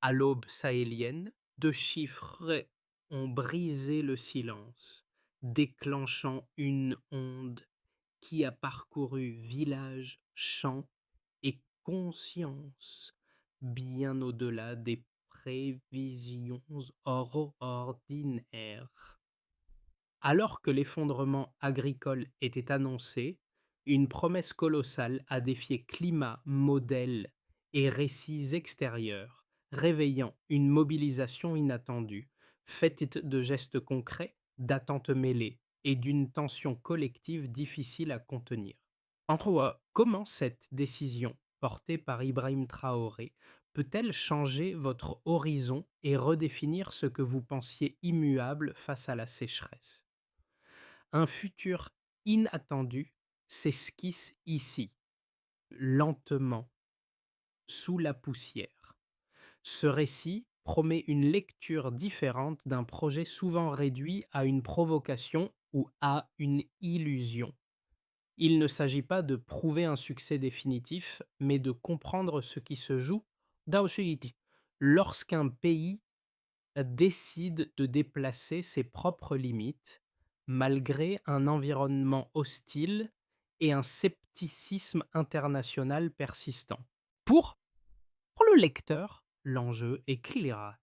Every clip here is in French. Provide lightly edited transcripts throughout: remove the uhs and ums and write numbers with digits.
À l'aube sahélienne, 2 chiffres ont brisé le silence, déclenchant une onde qui a parcouru villages, champs et consciences, bien au-delà des prévisions ordinaires. Alors que l'effondrement agricole était annoncé, une promesse colossale a défié climat, modèles et récits extérieurs, réveillant une mobilisation inattendue, faite de gestes concrets, d'attentes mêlées et d'une tension collective difficile à contenir. En quoi, comment cette décision, portée par Ibrahim Traoré, peut-elle changer votre horizon et redéfinir ce que vous pensiez immuable face à la sécheresse? Un futur inattendu s'esquisse ici, lentement, sous la poussière. Ce récit promet une lecture différente d'un projet souvent réduit à une provocation ou à une illusion. Il ne s'agit pas de prouver un succès définitif, mais de comprendre ce qui se joue d'Auschwitz lorsqu'un pays décide de déplacer ses propres limites, malgré un environnement hostile et un scepticisme international persistant. Pour, pour le lecteur, l'enjeu est clair.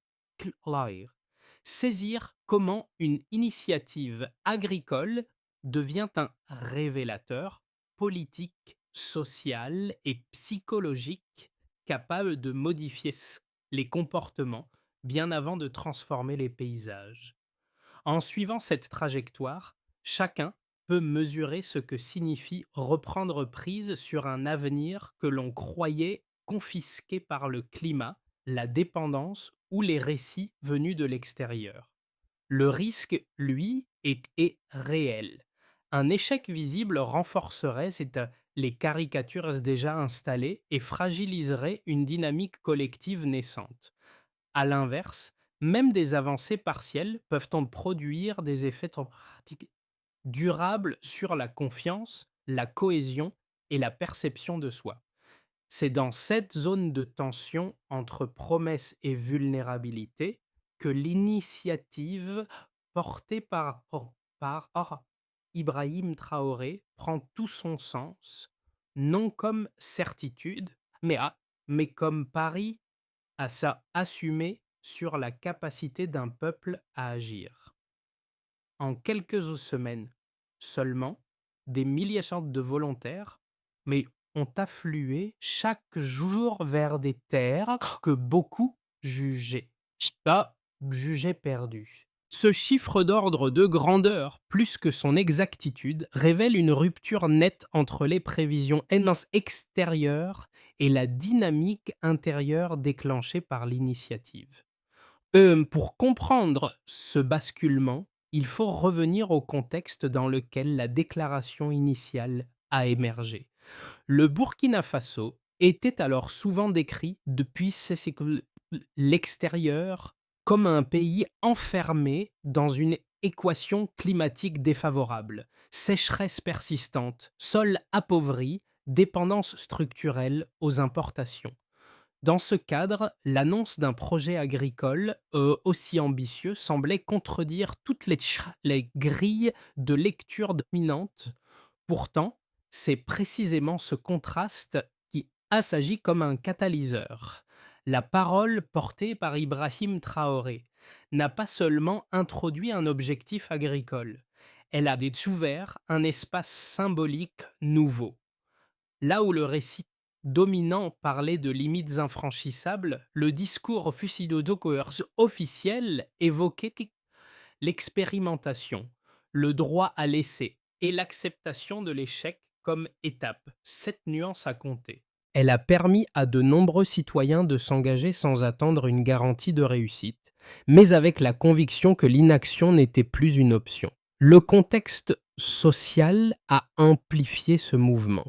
Saisir comment une initiative agricole devient un révélateur politique, social et psychologique capable de modifier les comportements bien avant de transformer les paysages. En suivant cette trajectoire, chacun peut mesurer ce que signifie reprendre prise sur un avenir que l'on croyait confisqué par le climat, la dépendance ou les récits venus de l'extérieur. Le risque, lui, est réel. Un échec visible renforcerait les caricatures déjà installées et fragiliserait une dynamique collective naissante. À l'inverse, même des avancées partielles peuvent en produire des effets pratiques durables sur la confiance, la cohésion et la perception de soi. C'est dans cette zone de tension entre promesse et vulnérabilité que l'initiative portée par Ibrahim Traoré prend tout son sens, non comme certitude, mais comme pari à assumer sur la capacité d'un peuple à agir. En quelques semaines seulement, des milliers de volontaires mais ont afflué chaque jour vers des terres que beaucoup jugeaient perdues. Ce chiffre d'ordre de grandeur, plus que son exactitude, révèle une rupture nette entre les prévisions extérieures et la dynamique intérieure déclenchée par l'initiative. Pour comprendre ce basculement, il faut revenir au contexte dans lequel la déclaration initiale a émergé. Le Burkina Faso était alors souvent décrit depuis l'extérieur comme un pays enfermé dans une équation climatique défavorable, sécheresse persistante, sols appauvris, dépendance structurelle aux importations. Dans ce cadre, l'annonce d'un projet agricole aussi ambitieux semblait contredire toutes les grilles de lecture dominantes. Pourtant, c'est précisément ce contraste qui s'agit comme un catalyseur. La parole portée par Ibrahim Traoré n'a pas seulement introduit un objectif agricole, elle a ouvert un espace symbolique nouveau. Là où le récit dominant parlait de limites infranchissables, le discours officiel évoquait l'expérimentation, le droit à l'essai et l'acceptation de l'échec comme étape. Cette nuance a compté. Elle a permis à de nombreux citoyens de s'engager sans attendre une garantie de réussite, mais avec la conviction que l'inaction n'était plus une option. Le contexte social a amplifié ce mouvement.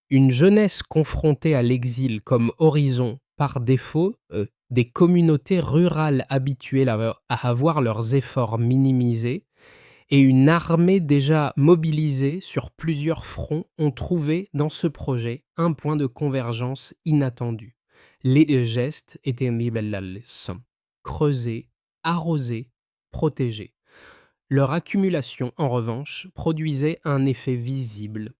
Une jeunesse confrontée à l'exil comme horizon par défaut, des communautés rurales habituées à avoir leurs efforts minimisés et une armée déjà mobilisée sur plusieurs fronts ont trouvé dans ce projet un point de convergence inattendu. Les gestes étaient creusés, arrosés, protégés. Leur accumulation, en revanche, produisait un effet visible.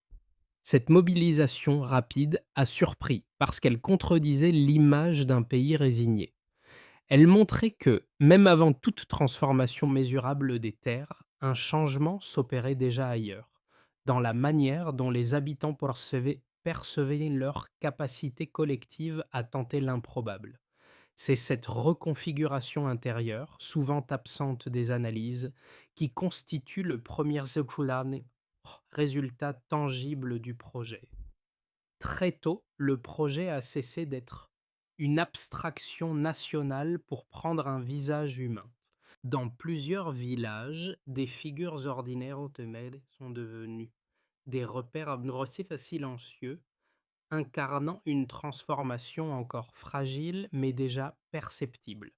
Cette mobilisation rapide a surpris parce qu'elle contredisait l'image d'un pays résigné. Elle montrait que, même avant toute transformation mesurable des terres, un changement s'opérait déjà ailleurs, dans la manière dont les habitants percevaient leur capacité collective à tenter l'improbable. C'est cette reconfiguration intérieure, souvent absente des analyses, qui constitue le premier résultat tangible du projet. Très tôt, le projet a cessé d'être une abstraction nationale pour prendre un visage humain. Dans plusieurs villages, des figures ordinaires automèdes sont devenues des repères assez silencieux, incarnant une transformation encore fragile mais déjà perceptible.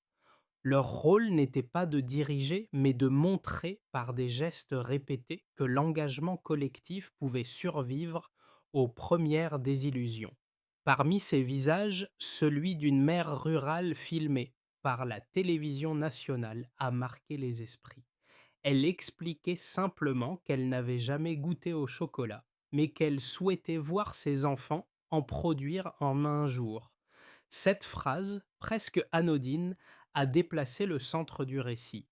Leur rôle n'était pas de diriger, mais de montrer par des gestes répétés que l'engagement collectif pouvait survivre aux premières désillusions. Parmi ces visages, celui d'une mère rurale filmée par la télévision nationale a marqué les esprits. Elle expliquait simplement qu'elle n'avait jamais goûté au chocolat, mais qu'elle souhaitait voir ses enfants en produire en un jour. Cette phrase, presque anodine, a déplacé le centre du récit.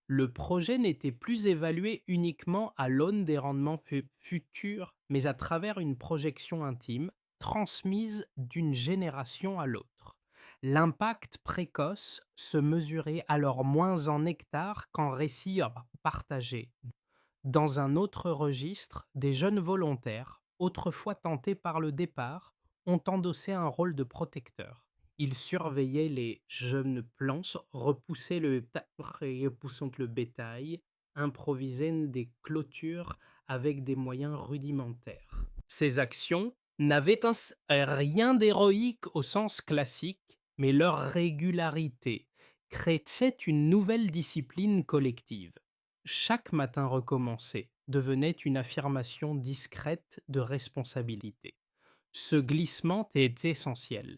Le projet n'était plus évalué uniquement à l'aune des rendements futurs, mais à travers une projection intime, transmise d'une génération à l'autre. L'impact précoce se mesurait alors moins en hectares qu'en récits partagés. Dans un autre registre, des jeunes volontaires, autrefois tentés par le départ, ont endossé un rôle de protecteur. Ils surveillaient les jeunes plants, repoussaient repoussant le bétail, improvisaient des clôtures avec des moyens rudimentaires. Ces actions n'avaient rien d'héroïque au sens classique, mais leur régularité créait une nouvelle discipline collective. Chaque matin recommencé devenait une affirmation discrète de responsabilité. Ce glissement est essentiel.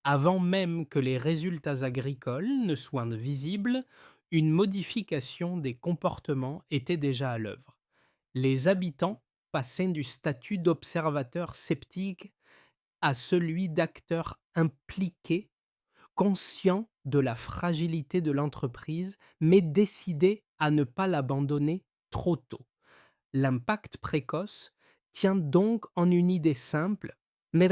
Avant même que les résultats agricoles ne soient visibles, une modification des comportements était déjà à l'œuvre. Les habitants passaient du statut d'observateurs sceptiques à celui d'acteurs impliqués, conscients de la fragilité de l'entreprise, mais décidés à ne pas l'abandonner trop tôt. L'impact précoce tient donc en une idée simple, mais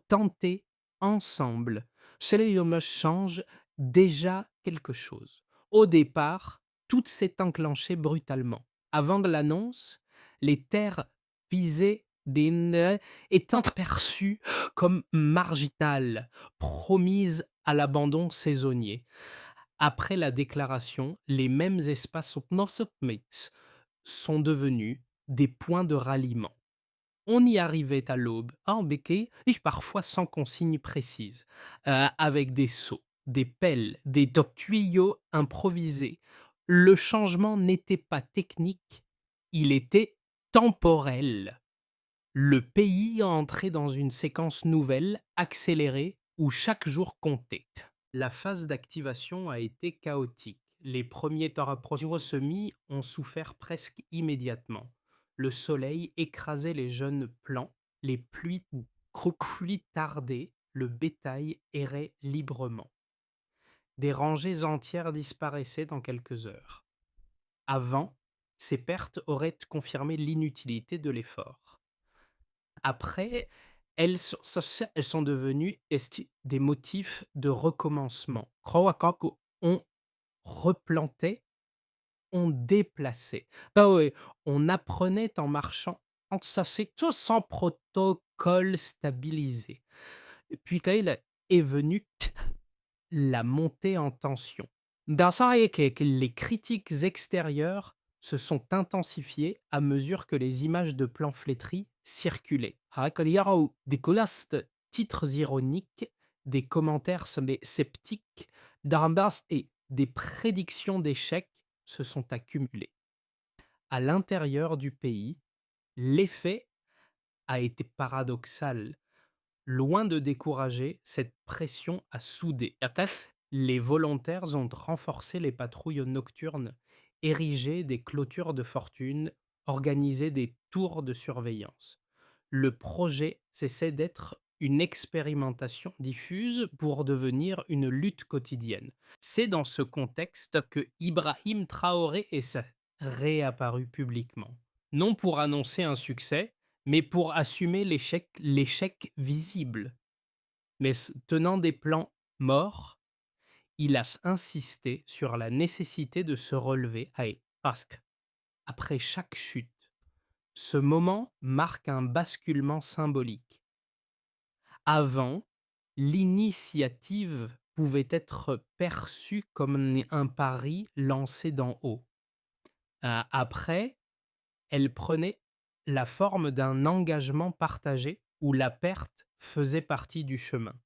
tenter ensemble. Cela change déjà quelque chose. Au départ, tout s'est enclenché brutalement. Avant de l'annonce, les terres visées étant perçues comme marginales, promises à l'abandon saisonnier. Après la déclaration, les mêmes espaces sont devenus des points de ralliement. On y arrivait à l'aube, en béquet, et parfois sans consigne précise, avec des seaux, des pelles, des tuyaux improvisés. Le changement n'était pas technique, il était temporel. Le pays entrait dans une séquence nouvelle, accélérée, où chaque jour comptait. La phase d'activation a été chaotique. Les premiers semis ont souffert presque immédiatement. Le soleil écrasait les jeunes plants, les pluies tardaient, le bétail errait librement. Des rangées entières disparaissaient en quelques heures. Avant, ces pertes auraient confirmé l'inutilité de l'effort. Après, elles sont devenues des motifs de recommencement. On replantait, on déplaçait. Bah ouais, on apprenait en marchant, ça c'est tout sans protocole stabilisé. Et puis là est venue la montée en tension. Dans ça, et que les critiques extérieures se sont intensifiées à mesure que les images de plans flétris circulaient. Des colas de titres ironiques, des commentaires sceptiques, d'arambas et des prédictions d'échecs se sont accumulées. À l'intérieur du pays, l'effet a été paradoxal. Loin de décourager, cette pression a soudé. Les volontaires ont renforcé les patrouilles nocturnes, érigé des clôtures de fortune, organisé des tours de surveillance. Le projet cessait d'être une expérimentation diffuse pour devenir une lutte quotidienne. C'est dans ce contexte que Ibrahim Traoré est réapparu publiquement. Non pour annoncer un succès, mais pour assumer l'échec visible. Mais tenant des plans morts, il a insisté sur la nécessité de se relever parce qu'après chaque chute, ce moment marque un basculement symbolique. Avant, l'initiative pouvait être perçue comme un pari lancé d'en haut. Après, elle prenait la forme d'un engagement partagé où la perte faisait partie du chemin.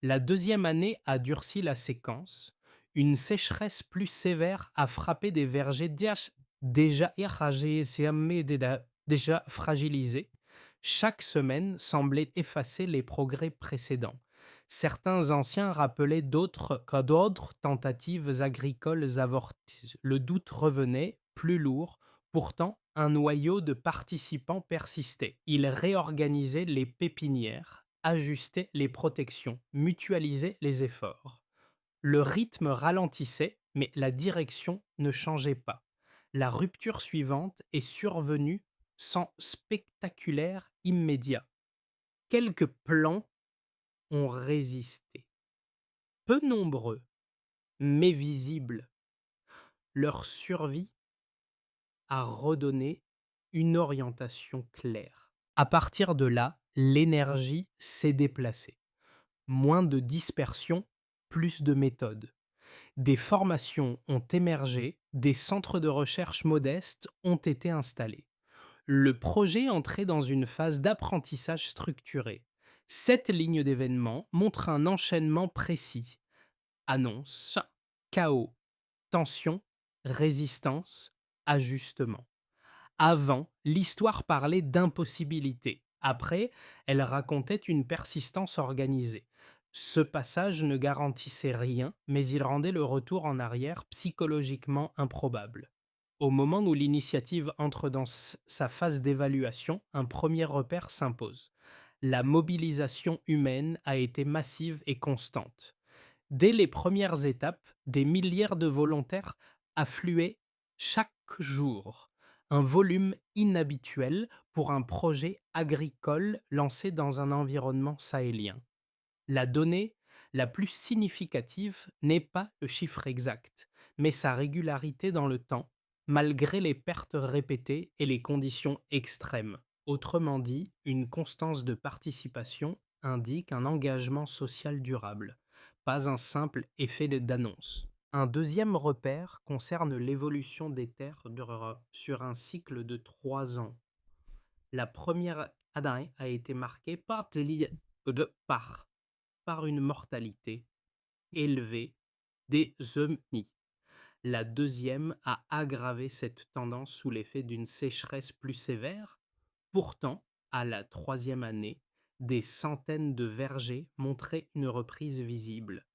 La deuxième année a durci la séquence. Une sécheresse plus sévère a frappé des vergers déjà fragilisés. Chaque semaine semblait effacer les progrès précédents. Certains anciens rappelaient d'autres tentatives agricoles avortées. Le doute revenait, plus lourd. Pourtant, un noyau de participants persistait. Ils réorganisaient les pépinières, ajustaient les protections, mutualisaient les efforts. Le rythme ralentissait, mais la direction ne changeait pas. La rupture suivante est survenue sans spectaculaire immédiat. Quelques plans ont résisté. Peu nombreux, mais visibles. Leur survie a redonné une orientation claire. À partir de là, l'énergie s'est déplacée. Moins de dispersion, plus de méthode. Des formations ont émergé, des centres de recherche modestes ont été installés. Le projet entrait dans une phase d'apprentissage structuré. Cette ligne d'événements montre un enchaînement précis. Annonce, chaos, tension, résistance, ajustement. Avant, l'histoire parlait d'impossibilité. Après, elle racontait une persistance organisée. Ce passage ne garantissait rien, mais il rendait le retour en arrière psychologiquement improbable. Au moment où l'initiative entre dans sa phase d'évaluation, un premier repère s'impose. La mobilisation humaine a été massive et constante. Dès les premières étapes, des milliers de volontaires affluaient chaque jour, un volume inhabituel pour un projet agricole lancé dans un environnement sahélien. La donnée la plus significative n'est pas le chiffre exact, mais sa régularité dans le temps, malgré les pertes répétées et les conditions extrêmes. Autrement dit, une constance de participation indique un engagement social durable, pas un simple effet d'annonce. Un deuxième repère concerne l'évolution des terres sur un cycle de 3 ans. La première année a été marquée par une mortalité élevée des œufs. La deuxième a aggravé cette tendance sous l'effet d'une sécheresse plus sévère. Pourtant, à la troisième année, des centaines de vergers montraient une reprise visible,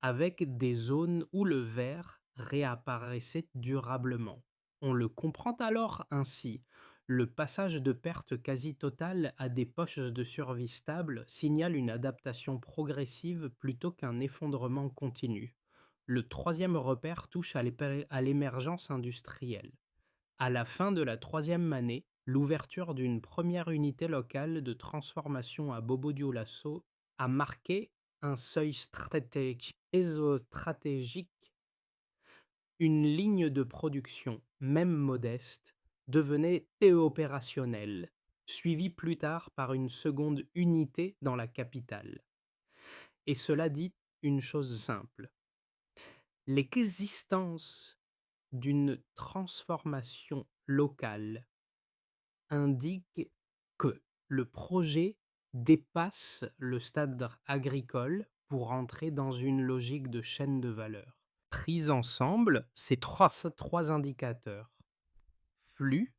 avec des zones où le vert réapparaissait durablement. On le comprend alors ainsi. Le passage de perte quasi totale à des poches de survie stables signale une adaptation progressive plutôt qu'un effondrement continu. Le troisième repère touche à l'émergence industrielle. À la fin de la troisième année, l'ouverture d'une première unité locale de transformation à Bobo-Dioulasso a marqué un seuil stratégique. Une ligne de production, même modeste, devenait opérationnelle, suivie plus tard par une seconde unité dans la capitale. Et cela dit une chose simple. L'existence d'une transformation locale indique que le projet dépasse le stade agricole pour entrer dans une logique de chaîne de valeur. Pris ensemble, ces trois indicateurs, flux,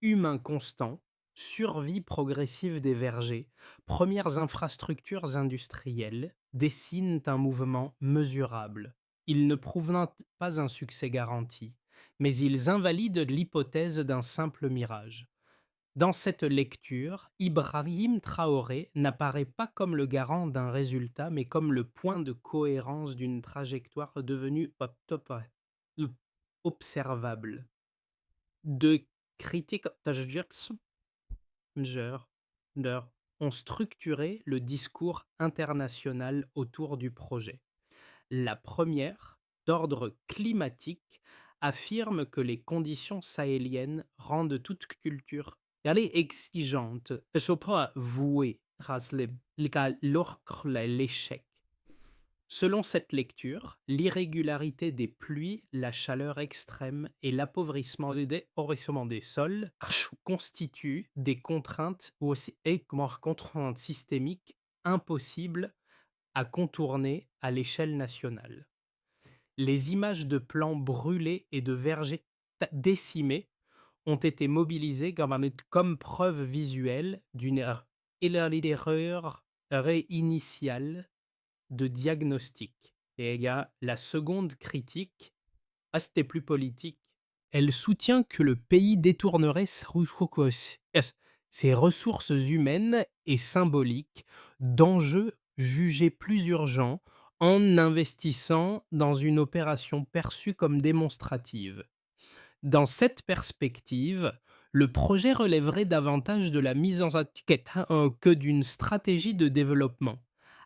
humain constant, Survie progressive des vergers, premières infrastructures industrielles dessinent un mouvement mesurable. Ils ne prouvent pas un succès garanti, mais ils invalident l'hypothèse d'un simple mirage. Dans cette lecture, Ibrahim Traoré n'apparaît pas comme le garant d'un résultat, mais comme le point de cohérence d'une trajectoire devenue observable. De critiques Ger leur ont structuré le discours international autour du projet. La première, d'ordre climatique, affirme que les conditions sahéliennes rendent toute culture exigeante et pas vouée à l'échec. Selon cette lecture, l'irrégularité des pluies, la chaleur extrême et l'appauvrissement des sols constituent des contraintes ou aussi contraintes systémiques impossibles à contourner à l'échelle nationale. Les images de plants brûlés et de vergers décimés ont été mobilisées comme preuve visuelle d'une erreur initiale de diagnostic. Et il y a la seconde critique, c'était plus politique. Elle soutient que le pays détournerait ses ressources humaines et symboliques d'enjeux jugés plus urgents en investissant dans une opération perçue comme démonstrative. Dans cette perspective, le projet relèverait davantage de la mise en étiquette que d'une stratégie de développement,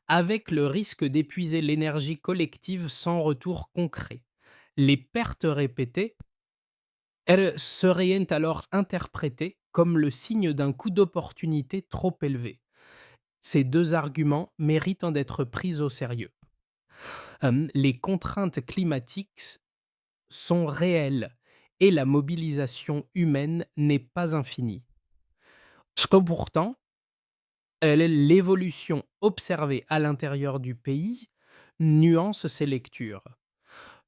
avec le risque d'épuiser l'énergie collective sans retour concret. Les pertes répétées, elles seraient alors interprétées comme le signe d'un coût d'opportunité trop élevé. Ces deux arguments méritent d'être pris au sérieux. Les contraintes climatiques sont réelles et la mobilisation humaine n'est pas infinie. Pourtant, l'évolution observée à l'intérieur du pays nuance ces lectures.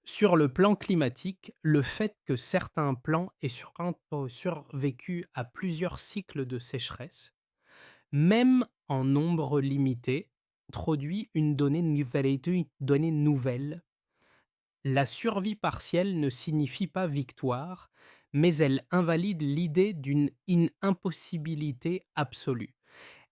Sur le plan climatique, le fait que certains plants aient survécu à plusieurs cycles de sécheresse, même en nombre limité, introduit une donnée nouvelle. La survie partielle ne signifie pas victoire, mais elle invalide l'idée d'une impossibilité absolue.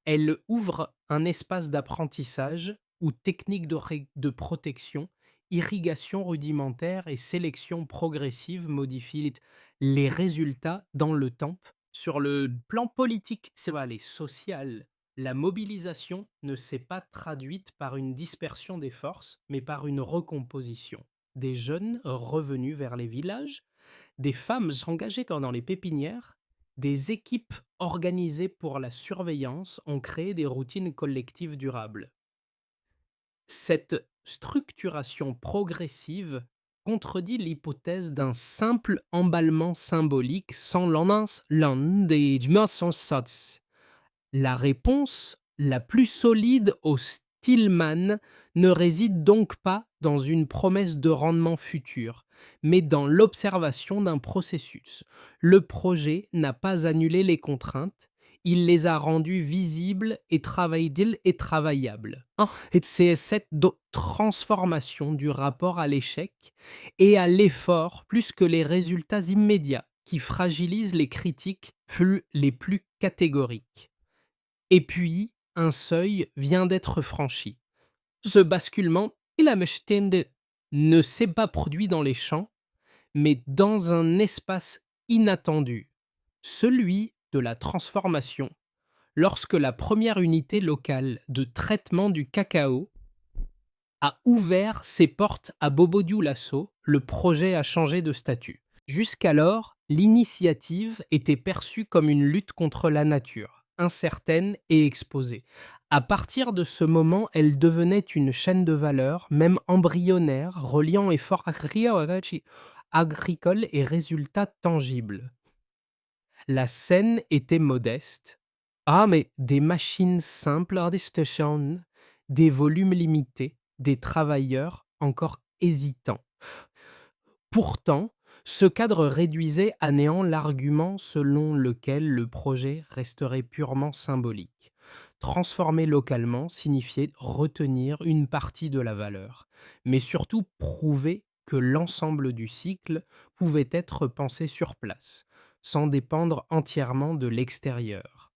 Elle ouvre un espace d'apprentissage où techniques de protection, irrigation rudimentaire et sélection progressive modifient les résultats dans le temps. Sur le plan politique, et social, la mobilisation ne s'est pas traduite par une dispersion des forces, mais par une recomposition. Des jeunes revenus vers les villages, des femmes engagées dans les pépinières, des équipes organisées pour la surveillance ont créé des routines collectives durables. Cette structuration progressive contredit l'hypothèse d'un simple emballement symbolique sans la réponse la plus solide au Stillman ne réside donc pas dans une promesse de rendement futur, mais dans l'observation d'un processus. Le projet n'a pas annulé les contraintes, il les a rendues visibles et travaillables. Et c'est cette transformation du rapport à l'échec et à l'effort plus que les résultats immédiats qui fragilisent les critiques les plus catégoriques. Et puis, un seuil vient d'être franchi. Ce basculement, ne s'est pas produit dans les champs, mais dans un espace inattendu, celui de la transformation, lorsque la première unité locale de traitement du cacao a ouvert ses portes à Bobo Dioulasso, le projet a changé de statut. Jusqu'alors, l'initiative était perçue comme une lutte contre la nature, incertaine et exposée. À partir de ce moment, elle devenait une chaîne de valeur, même embryonnaire, reliant efforts agricoles et résultats tangibles. La scène était modeste. Ah, mais des machines simples, des volumes limités, des travailleurs encore hésitants. Pourtant, Ce cadre réduisait à néant l'argument selon lequel le projet resterait purement symbolique. Transformer localement signifiait retenir une partie de la valeur, mais surtout prouver que l'ensemble du cycle pouvait être pensé sur place, sans dépendre entièrement de l'extérieur.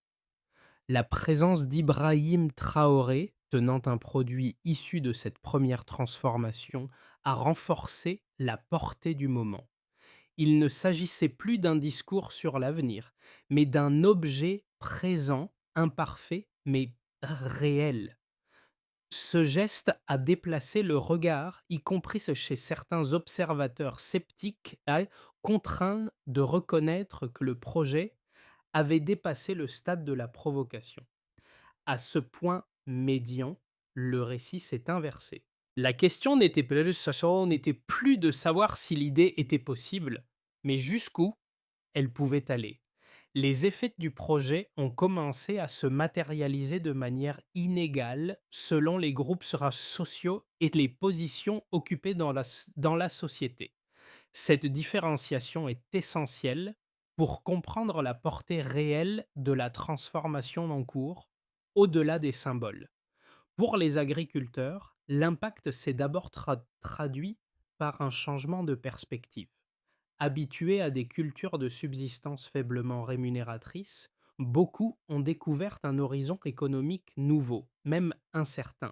La présence d'Ibrahim Traoré, tenant un produit issu de cette première transformation, a renforcé la portée du moment. Il ne s'agissait plus d'un discours sur l'avenir, mais d'un objet présent, imparfait, mais réel. Ce geste a déplacé le regard, y compris chez certains observateurs sceptiques, contraints de reconnaître que le projet avait dépassé le stade de la provocation. À ce point médian, le récit s'est inversé. La question n'était plus de savoir si l'idée était possible, mais jusqu'où elle pouvait aller. Les effets du projet ont commencé à se matérialiser de manière inégale selon les groupes sociaux et les positions occupées dans la société. Cette différenciation est essentielle pour comprendre la portée réelle de la transformation en cours, au-delà des symboles. Pour les agriculteurs, l'impact s'est d'abord traduit par un changement de perspective. Habitués à des cultures de subsistance faiblement rémunératrices, beaucoup ont découvert un horizon économique nouveau, même incertain.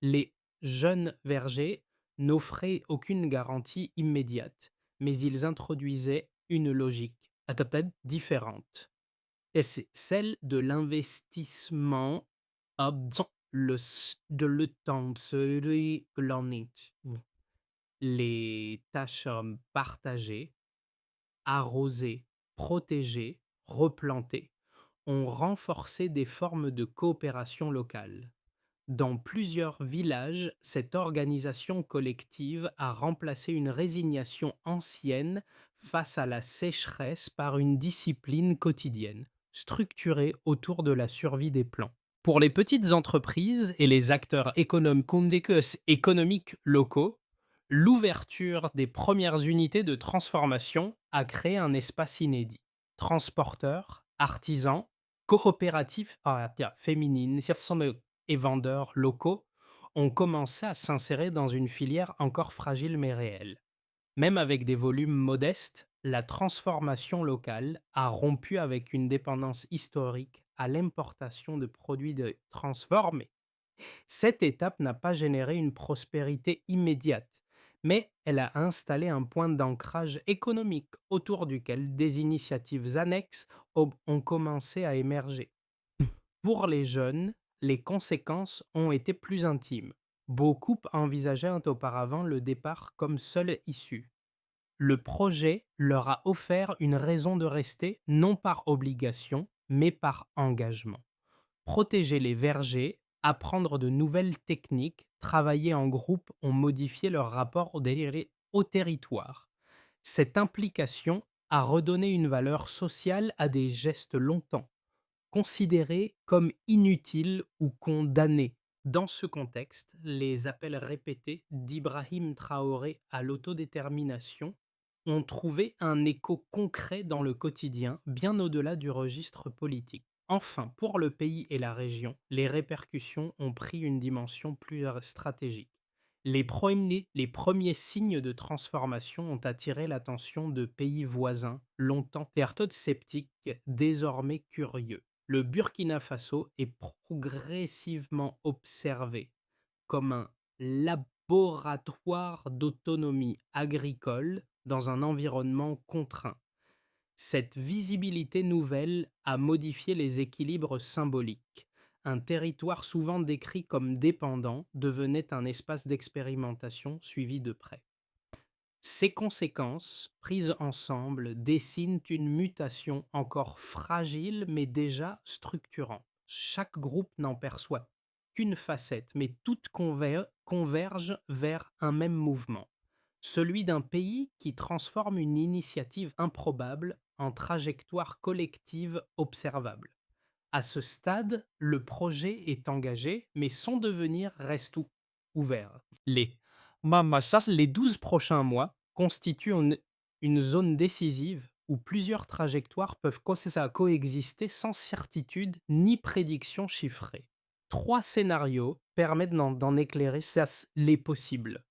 Les jeunes vergers n'offraient aucune garantie immédiate, mais ils introduisaient une logique peut-être différente. Et c'est celle de l'investissement de le temps, les tâches partagées, arroser, protéger, replanter, ont renforcé des formes de coopération locale. Dans plusieurs villages, cette organisation collective a remplacé une résignation ancienne face à la sécheresse par une discipline quotidienne, structurée autour de la survie des plants. Pour les petites entreprises et les acteurs économiques locaux, l'ouverture des premières unités de transformation a créé un espace inédit. Transporteurs, artisans, coopératives féminines et vendeurs locaux ont commencé à s'insérer dans une filière encore fragile mais réelle. Même avec des volumes modestes, la transformation locale a rompu avec une dépendance historique à l'importation de produits transformés. Cette étape n'a pas généré une prospérité immédiate, mais elle a installé un point d'ancrage économique autour duquel des initiatives annexes ont commencé à émerger. Pour les jeunes, les conséquences ont été plus intimes. Beaucoup envisageaient auparavant le départ comme seule issue. Le projet leur a offert une raison de rester, non par obligation, mais par engagement. Protéger les vergers, apprendre de nouvelles techniques, travailler en groupe ont modifié leur rapport au territoire. Cette implication a redonné une valeur sociale à des gestes longtemps considérés comme inutiles ou condamnés. Dans ce contexte, les appels répétés d'Ibrahim Traoré à l'autodétermination ont trouvé un écho concret dans le quotidien, bien au-delà du registre politique. Enfin, pour le pays et la région, les répercussions ont pris une dimension plus stratégique. Les premiers signes de transformation ont attiré l'attention de pays voisins, longtemps sceptiques, désormais curieux. Le Burkina Faso est progressivement observé comme un laboratoire d'autonomie agricole dans un environnement contraint. Cette visibilité nouvelle a modifié les équilibres symboliques. Un territoire souvent décrit comme dépendant devenait un espace d'expérimentation suivi de près. Ces conséquences, prises ensemble, dessinent une mutation encore fragile mais déjà structurante. Chaque groupe n'en perçoit qu'une facette, mais toutes convergent vers un même mouvement, celui d'un pays qui transforme une initiative improbable en trajectoire collective observable. À ce stade, le projet est engagé, mais son devenir reste ouvert. Les 12 prochains mois constituent une zone décisive où plusieurs trajectoires peuvent coexister sans certitude ni prédiction chiffrée. Trois scénarios permettent d'en éclairer les possibles.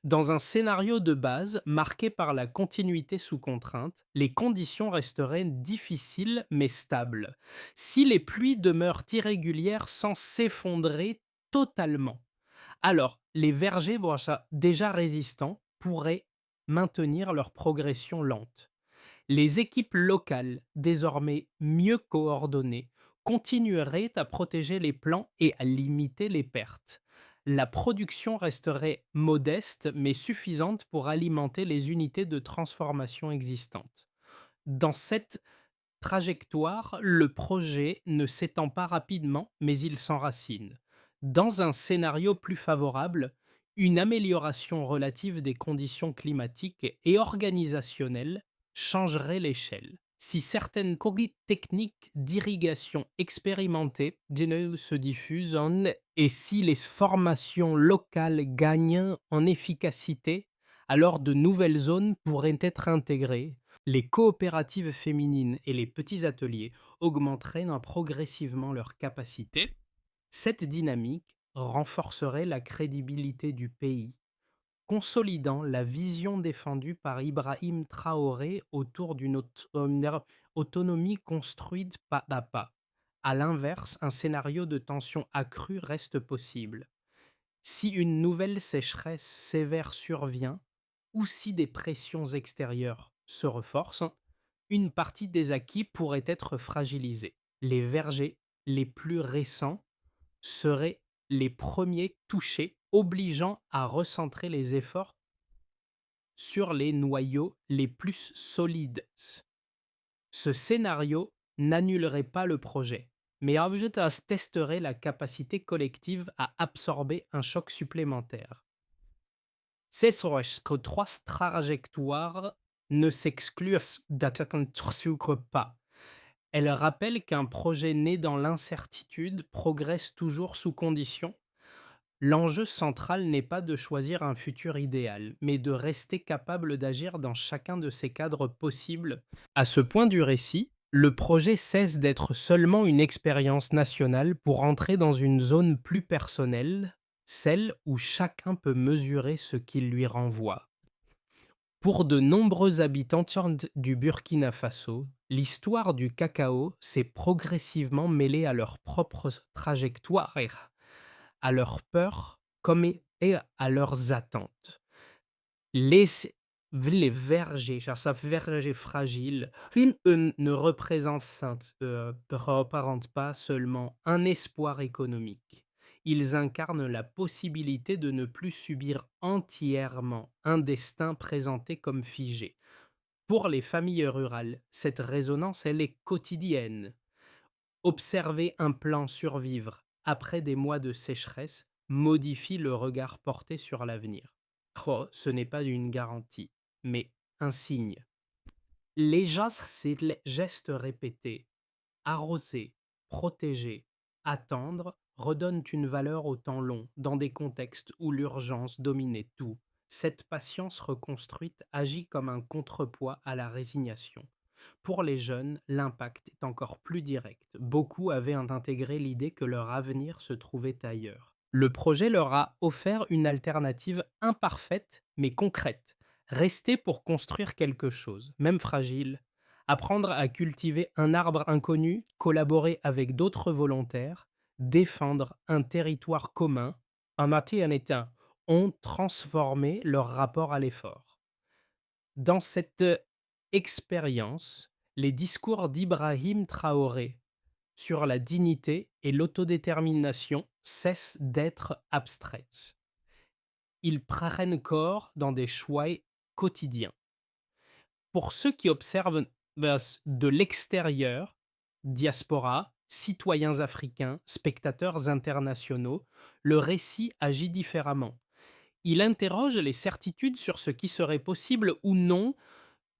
Dans un scénario de base marqué par la continuité sous contrainte, les conditions resteraient difficiles mais stables. Si les pluies demeurent irrégulières sans s'effondrer totalement, alors les vergers déjà résistants pourraient maintenir leur progression lente. Les équipes locales, désormais mieux coordonnées, continueraient à protéger les plants et à limiter les pertes. La production resterait modeste mais suffisante pour alimenter les unités de transformation existantes. Dans cette trajectoire, le projet ne s'étend pas rapidement, mais il s'enracine. Dans un scénario plus favorable, une amélioration relative des conditions climatiques et organisationnelles changerait l'échelle. Si certaines techniques d'irrigation expérimentées se diffusent et si les formations locales gagnent en efficacité, alors de nouvelles zones pourraient être intégrées. Les coopératives féminines et les petits ateliers augmenteraient progressivement leur capacité. Cette dynamique renforcerait la crédibilité du pays, consolidant la vision défendue par Ibrahim Traoré autour d'une autonomie construite pas à pas. À l'inverse, un scénario de tension accrue reste possible. Si une nouvelle sécheresse sévère survient, ou si des pressions extérieures se renforcent, une partie des acquis pourrait être fragilisée. Les vergers les plus récents seraient les premiers touchés, obligeant à recentrer les efforts sur les noyaux les plus solides. Ce scénario n'annulerait pas le projet, mais testerait la capacité collective à absorber un choc supplémentaire. C'est sur que trois trajectoires ne s'excluent pas. Elle rappelle qu'un projet né dans l'incertitude progresse toujours sous condition. L'enjeu central n'est pas de choisir un futur idéal, mais de rester capable d'agir dans chacun de ces cadres possibles. À ce point du récit, le projet cesse d'être seulement une expérience nationale pour entrer dans une zone plus personnelle, celle où chacun peut mesurer ce qu'il lui renvoie. Pour de nombreux habitants du Burkina Faso, l'histoire du cacao s'est progressivement mêlée à leur propre trajectoire, à leurs peurs comme et à leurs attentes. Les, les vergers, genre ça verger fragile, ne représentent pas seulement un espoir économique. Ils incarnent la possibilité de ne plus subir entièrement un destin présenté comme figé. Pour les familles rurales, cette résonance, elle est quotidienne. Observer un plan survivre après des mois de sécheresse modifie le regard porté sur l'avenir. Oh, ce n'est pas une garantie, mais un signe. Ces gestes répétés, arroser, protéger, attendre, redonnent une valeur au temps long dans des contextes où l'urgence dominait tout. Cette patience reconstruite agit comme un contrepoids à la résignation. Pour les jeunes, l'impact est encore plus direct. Beaucoup avaient intégré l'idée que leur avenir se trouvait ailleurs. Le projet leur a offert une alternative imparfaite mais concrète. Rester pour construire quelque chose, même fragile, apprendre à cultiver un arbre inconnu, collaborer avec d'autres volontaires, défendre un territoire commun, un maté en état, ont transformé leur rapport à l'effort. Dans cette expérience, les discours d'Ibrahim Traoré sur la dignité et l'autodétermination cessent d'être abstraits. Ils prennent corps dans des choix quotidiens. Pour ceux qui observent de l'extérieur, diaspora, citoyens africains, spectateurs internationaux, le récit agit différemment. Il interroge les certitudes sur ce qui serait possible ou non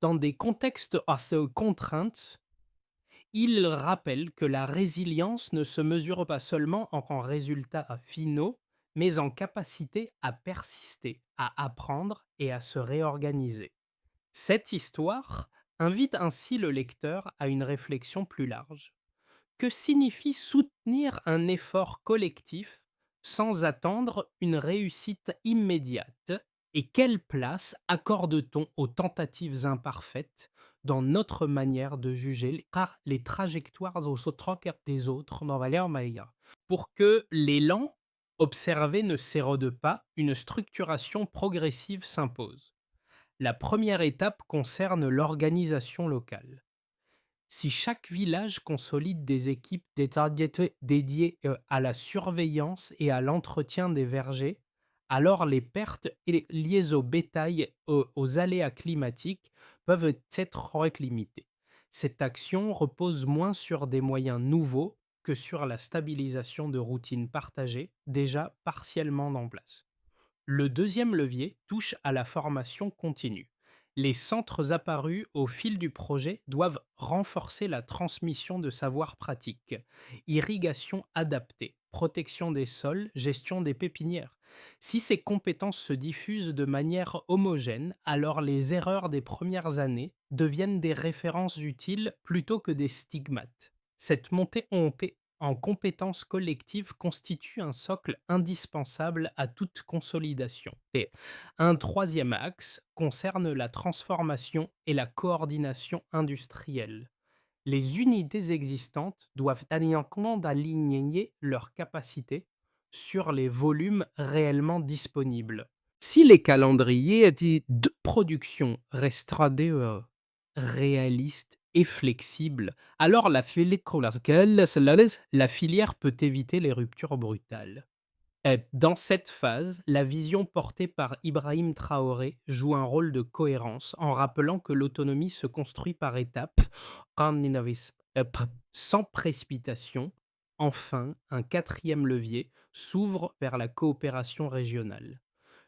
dans des contextes assez contraintes. Il rappelle que la résilience ne se mesure pas seulement en résultats finaux, mais en capacité à persister, à apprendre et à se réorganiser. Cette histoire invite ainsi le lecteur à une réflexion plus large. Que signifie soutenir un effort collectif sans attendre une réussite immédiate? Et quelle place accorde-t-on aux tentatives imparfaites dans notre manière de juger les trajectoires des autres dans Valère Maya? Pour que l'élan observé ne s'érode pas, une structuration progressive s'impose. La première étape concerne l'organisation locale. Si chaque village consolide des équipes dédiées à la surveillance et à l'entretien des vergers, alors les pertes liées au bétail, aux aléas climatiques peuvent être limitées. Cette action repose moins sur des moyens nouveaux que sur la stabilisation de routines partagées déjà partiellement en place. Le deuxième levier touche à la formation continue. Les centres apparus au fil du projet doivent renforcer la transmission de savoirs pratiques, irrigation adaptée, protection des sols, gestion des pépinières. Si ces compétences se diffusent de manière homogène, alors les erreurs des premières années deviennent des références utiles plutôt que des stigmates. Cette montée en compétences collectives constitue un socle indispensable à toute consolidation. Et un troisième axe concerne la transformation et la coordination industrielle. Les unités existantes doivent aligner leurs capacités sur les volumes réellement disponibles. Si les calendriers de production restent réalistes et flexibles, alors la filière peut éviter les ruptures brutales. Dans cette phase, la vision portée par Ibrahim Traoré joue un rôle de cohérence en rappelant que l'autonomie se construit par étapes, sans précipitation. Enfin, un quatrième levier s'ouvre vers la coopération régionale.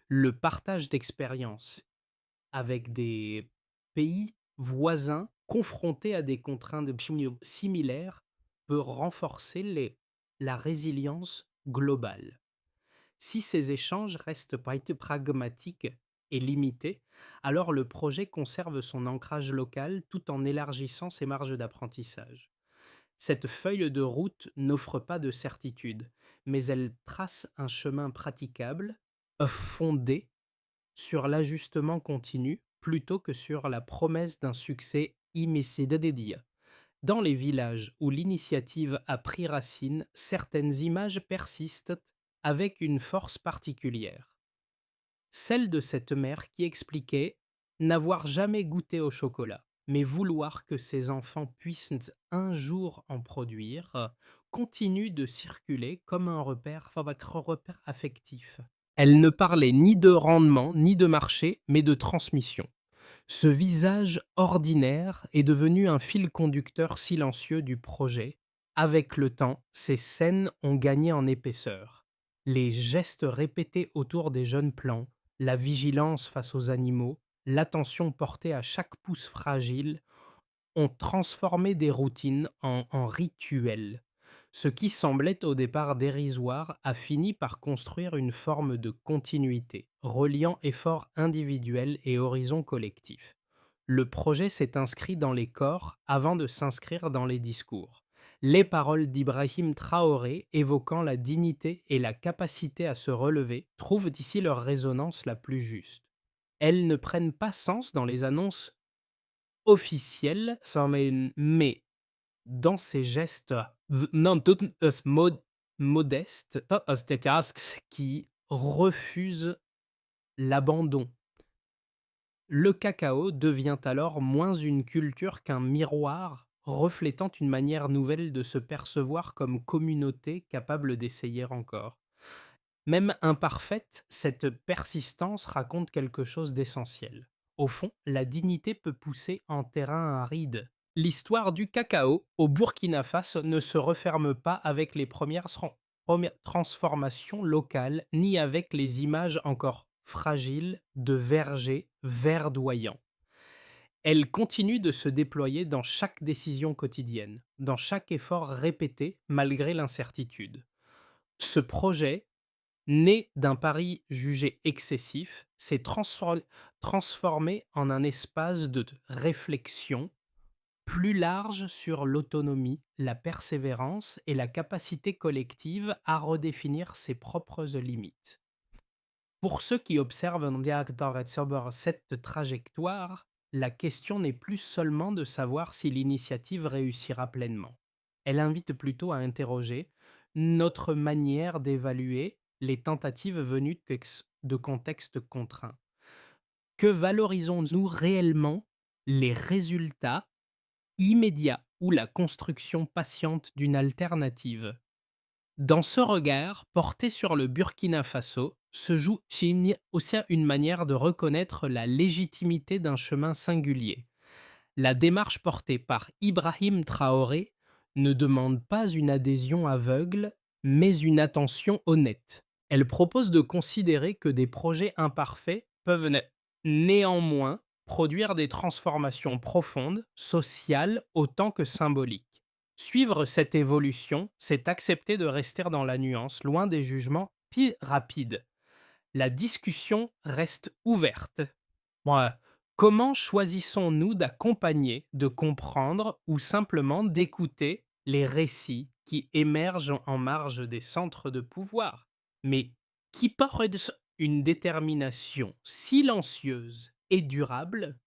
Le partage d'expériences avec des pays voisins confrontés à des contraintes similaires peut renforcer la résilience globale. Si ces échanges restent pragmatiques et limités, alors le projet conserve son ancrage local tout en élargissant ses marges d'apprentissage. Cette feuille de route n'offre pas de certitude, mais elle trace un chemin praticable, fondé sur l'ajustement continu plutôt que sur la promesse d'un succès immédiat. Dans les villages où l'initiative a pris racine, certaines images persistent avec une force particulière. Celle de cette mère qui expliquait n'avoir jamais goûté au chocolat, mais vouloir que ses enfants puissent un jour en produire, continue de circuler comme un repère affectif. Elle ne parlait ni de rendement, ni de marché, mais de transmission. Ce visage ordinaire est devenu un fil conducteur silencieux du projet. Avec le temps, ces scènes ont gagné en épaisseur. Les gestes répétés autour des jeunes plants, la vigilance face aux animaux, l'attention portée à chaque pouce fragile ont transformé des routines en rituels. Ce qui semblait au départ dérisoire a fini par construire une forme de continuité, reliant efforts individuels et horizons collectifs. Le projet s'est inscrit dans les corps avant de s'inscrire dans les discours. Les paroles d'Ibrahim Traoré évoquant la dignité et la capacité à se relever trouvent ici leur résonance la plus juste. Elles ne prennent pas sens dans les annonces officielles, mais dans ces gestes modestes, des tasks qui refusent l'abandon. Le cacao devient alors moins une culture qu'un miroir reflétant une manière nouvelle de se percevoir comme communauté capable d'essayer encore. Même imparfaite, cette persistance raconte quelque chose d'essentiel. Au fond, la dignité peut pousser en terrain aride. L'histoire du cacao au Burkina Faso ne se referme pas avec les premières transformations locales, ni avec les images encore fragiles de vergers verdoyants. Elle continue de se déployer dans chaque décision quotidienne, dans chaque effort répété malgré l'incertitude. Ce projet, né d'un pari jugé excessif, s'est transformé en un espace de réflexion plus large sur l'autonomie, la persévérance et la capacité collective à redéfinir ses propres limites. Pour ceux qui observent cette trajectoire, la question n'est plus seulement de savoir si l'initiative réussira pleinement. Elle invite plutôt à interroger notre manière d'évaluer les tentatives venues de contextes contraints. Que valorisons-nous réellement, les résultats immédiats ou la construction patiente d'une alternative? Dans ce regard porté sur le Burkina Faso se joue aussi une manière de reconnaître la légitimité d'un chemin singulier. La démarche portée par Ibrahim Traoré ne demande pas une adhésion aveugle, mais une attention honnête. Elle propose de considérer que des projets imparfaits peuvent néanmoins produire des transformations profondes, sociales autant que symboliques. Suivre cette évolution, c'est accepter de rester dans la nuance, loin des jugements rapides. La discussion reste ouverte. Ouais. Comment choisissons-nous d'accompagner, de comprendre ou simplement d'écouter les récits qui émergent en marge des centres de pouvoir, mais qui portent une détermination silencieuse et durable